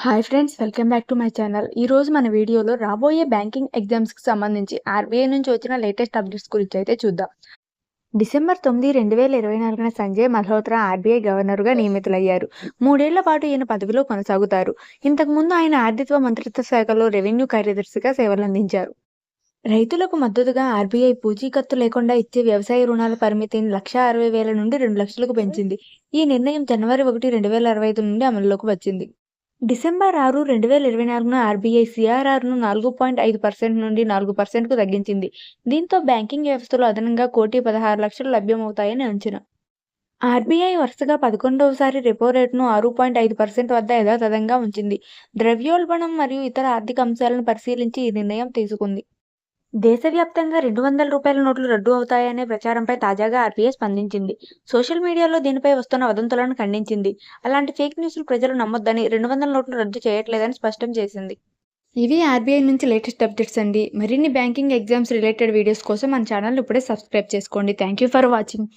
Hi friends, welcome back to my channel. ఈరోజు మన వీడియోలో రాబోయే బ్యాంకింగ్ ఎగ్జామ్స్కి సంబంధించి ఆర్బీఐ నుంచి వచ్చిన లేటెస్ట్ అప్డేట్స్ గురించి అయితే చూద్దాం. డిసెంబర్ 9, 2024న సంజయ్ మల్హోత్రా ఆర్బీఐ గవర్నర్గా నియమితులయ్యారు. 3 ఏళ్ల పాటు ఈయన పదవిలో కొనసాగుతారు. ఇంతకుముందు ఆయన ఆర్థిక మంత్రిత్వ శాఖలో రెవెన్యూ కార్యదర్శిగా సేవలందించారు. రైతులకు మద్దతుగా ఆర్బీఐ పూచీకత్తు లేకుండా ఇచ్చే వ్యవసాయ రుణాల పరిమితిని 1,60,000 నుండి 2 లక్షలకు పెంచింది. ఈ నిర్ణయం జనవరి 1, 2025 నుండి అమల్లోకి వచ్చింది. డిసెంబర్ 6, 2024న ఆర్బీఐ సీఆర్ఆర్ను 4.5% నుండి 4%కు తగ్గించింది. దీంతో బ్యాంకింగ్ వ్యవస్థలో అదనంగా 1,16,00,000 లభ్యమవుతాయని అంచనా. ఆర్బీఐ వరుసగా 11వసారి రెపో రేటును 6.5% వద్ద యథాతథంగా ఉంచింది. ద్రవ్యోల్బణం మరియు ఇతర ఆర్థిక అంశాలను పరిశీలించి ఈ నిర్ణయం తీసుకుంది. దేశవ్యాప్తంగా రూ. 200 నోట్లు రద్దు అవుతాయనే ప్రచారంపై తాజాగా ఆర్బీఐ స్పందించింది. సోషల్ మీడియాలో దీనిపై వస్తున్న వదంతులను ఖండించింది. అలాంటి ఫేక్ న్యూస్లు ప్రజలు నమ్మొద్దని, 200 నోట్లు రద్దు చేయట్లేదని స్పష్టం చేసింది. ఇవి ఆర్బీఐ నుంచి లేటెస్ట్ అప్డేట్స్ అండి. మరిన్ని బ్యాంకింగ్ ఎగ్జామ్స్ రిలేటెడ్ వీడియోస్ కోసం మన ఛానల్ ఇప్పుడే సబ్స్క్రైబ్ చేసుకోండి. Thank you for watching.